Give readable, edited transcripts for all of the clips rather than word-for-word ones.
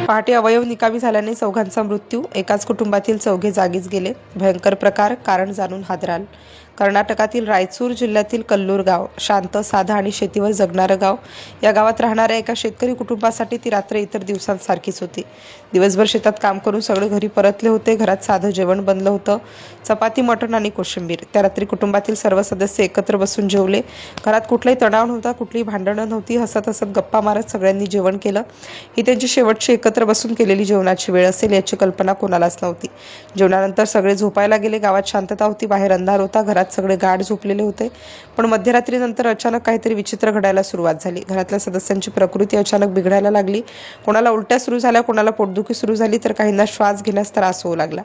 पहाटे अवयव निकामी झाल्याने चौघांचा मृत्यू, एकाच कुटुंबातील चौघे जागीच गेले. भयंकर प्रकार, कारण जाणून हादराल. कर्नाटकातील रायचूर जिल्ह्यातील कल्लूर गाव शांत, साधा आणि शेतीवर जगणारं गाव. या गावात राहणाऱ्या एका शेतकरी कुटुंबासाठी ती रात्र इतर दिवसांसारखीच होती. दिवसभर शेतात काम करून सगळे घरी परतले होते. घरात साधं जेवण बनलं होतं, चपाती, मटण आणि कोशिंबीर. त्या रात्री कुटुंबातील सर्व सदस्य एकत्र बसून जेवले. घरात कुठलाही तणाव नव्हता, कुठलीही भांडणं नव्हती. हसत हसत गप्पा मारत सगळ्यांनी जेवण केलं. ही त्यांची शेवटची एकत्र बसून केलेली जेवणाची वेळ असेल याची कल्पना कोणालाच नव्हती. जेवणानंतर सगळे झोपायला गेले. गावात शांतता होती, बाहेर अंधार होता, घरात सगळे गाढ झोपलेले होते. पण मध्यरात्रीनंतर अचानक काहीतरी विचित्र घडायला सुरुवात झाली. घरातल्या सदस्यांची प्रकृती अचानक बिघडायला लागली. कोणाला उलट्या सुरू झाल्या, कोणाला पोटदुखी सुरू झाली, तर काहींना श्वास घेण्यास त्रास होऊ लागला.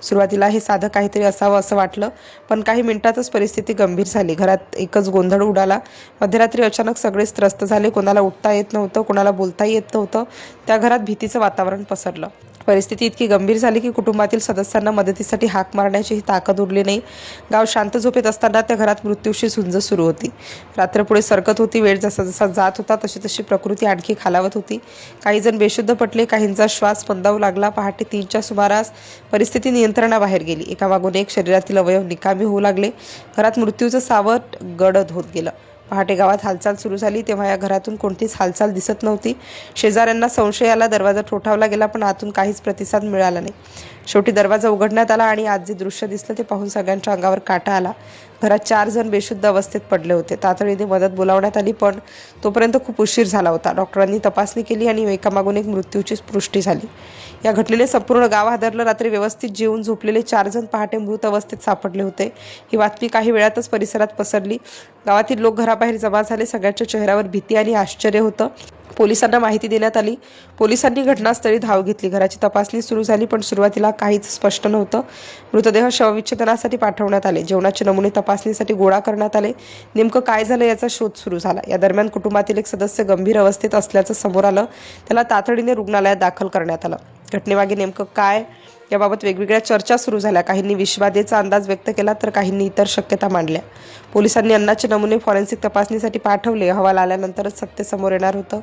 सुरुवातीला हे साधं काहीतरी असावं असं वाटलं, पण काही मिनिटातच परिस्थिती गंभीर झाली. घरात एकच गोंधळ उडाला. मध्यरात्री अचानक सगळेच त्रस्त झाले. कोणाला उठता येत नव्हतं, कोणाला बोलताही येत नव्हतं. त्या घरात भीतीचं वातावरण पसरलं. परिस्थिती इतकी गंभीर झाली की कुटुंबातील सदस्यांना मदतीसाठी हाक मारण्याची ताकद उरली नाही. गाव शांत झोपेत असताना त्या घरात मृत्यूशी झुंज सुरू होती. रात्र पुढे सरकत होती. वेळ जसा जसा जात होता तशी तशी प्रकृती आणखी खालावत होती. काही जण बेशुद्ध पडले, काहींचा श्वास मंदावू लागला. पहाटे 3च्या सुमारास परिस्थिती नियंत्रणाबाहेर गेली. एकामागून एक शरीरातील अवयव निकामी होऊ लागले. घरात मृत्यूचं सावट गडद होत गेलं. पहाटे गावात हालचाल सुरू झाली, तेव्हा या घरातून कोणतीच हालचाल दिसत नव्हती. शेजाऱ्यांना संशय आला. दरवाजा ठोठावला गेला, पण आतून काहीच प्रतिसाद मिळाला नाही. शेवटी दरवाजा उघडण्यात आला आणि आज जे दृश्य दिसलं ते पाहून सगळ्यांच्या अंगावर काटा आला. घरात 4 जण बेशुद्ध अवस्थेत पडले होते. तातडीने मदत बोलावण्यात आली, पण तोपर्यंत खूप उशीर झाला होता. डॉक्टरांनी तपासणी केली आणि एकामागून एक मृत्यूची पुष्टी झाली. या घटनेने संपूर्ण गाव हादरलं. रात्री व्यवस्थित जेवून झोपलेले 4 जण पहाटे मृत अवस्थेत सापडले होते. ही बातमी काही वेळातच परिसरात पसरली. गावातील लोक घराबाहेर जमा झाले. सगळ्यांच्या चेहऱ्यावर भीती आणि आश्चर्य होतं. पोलिसांना माहिती देण्यात आली. पोलिसांनी घटनास्थळी धाव घेतली. घराची तपासणी सुरू झाली, पण सुरुवातीला काहीच स्पष्ट नव्हतं. मृतदेह शवविच्छेदनासाठी पाठवण्यात आले. जेवणाचे नमुने तपासणीसाठी गोळा करण्यात आले. नेमकं काय झालं याचा शोध सुरू झाला. या दरम्यान कुटुंबातील एक सदस्य गंभीर अवस्थेत असल्याचं समोर आलं. त्याला तातडीने रुग्णालयात दाखल करण्यात आलं. घटनेमागे नेमकं काय याबाबत वेगवेगळ्या चर्चा सुरू झाल्या. काहींनी विषबाधेचा अंदाज व्यक्त केला, तर काहींनी इतर शक्यता मांडल्या. पोलिसांनी अन्नाचे नमुने फॉरेन्सिक तपासणीसाठी पाठवले. अहवाल आल्यानंतरच सत्य समोर येणार होतं.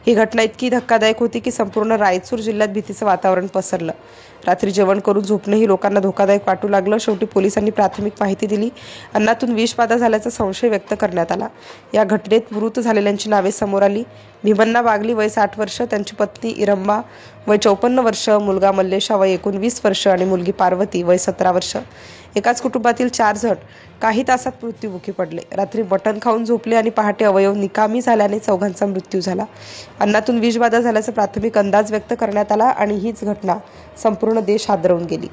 ही घटना इतकी धक्कादायक होती की संपूर्ण रायचूर जिल्ह्यात भीतीचं वातावरण पसरलं. रात्री जेवण करून झोपणंही लोकांना धोकादायक वाटू लागलं. शेवटी पोलिसांनी प्राथमिक माहिती दिली. अन्नातून विषबाधा झाल्याचा संशय व्यक्त करण्यात आला. या घटनेत मृत झालेल्यांची नावे समोर आली. भीमण्णा बागली वय 60 वर्ष, त्यांची पत्नी इरंबा वय 54 वर्ष, मुलगा मल्लेशा वय 19 वर्ष आणि मुलगी पार्वती वय 17 वर्ष. एकाच कुटुंबातील 4 जण काही तासात मृत्युमुखी पडले. रात्री मटण खाऊन झोपले आणि पहाटे अवयव निकामी झाल्याने चौघांचा मृत्यू झाला. अन्नातून विषबाधा झाल्याचा प्राथमिक अंदाज व्यक्त करण्यात आला आणि हीच घटना संपूर्ण देश हादरवून गेली.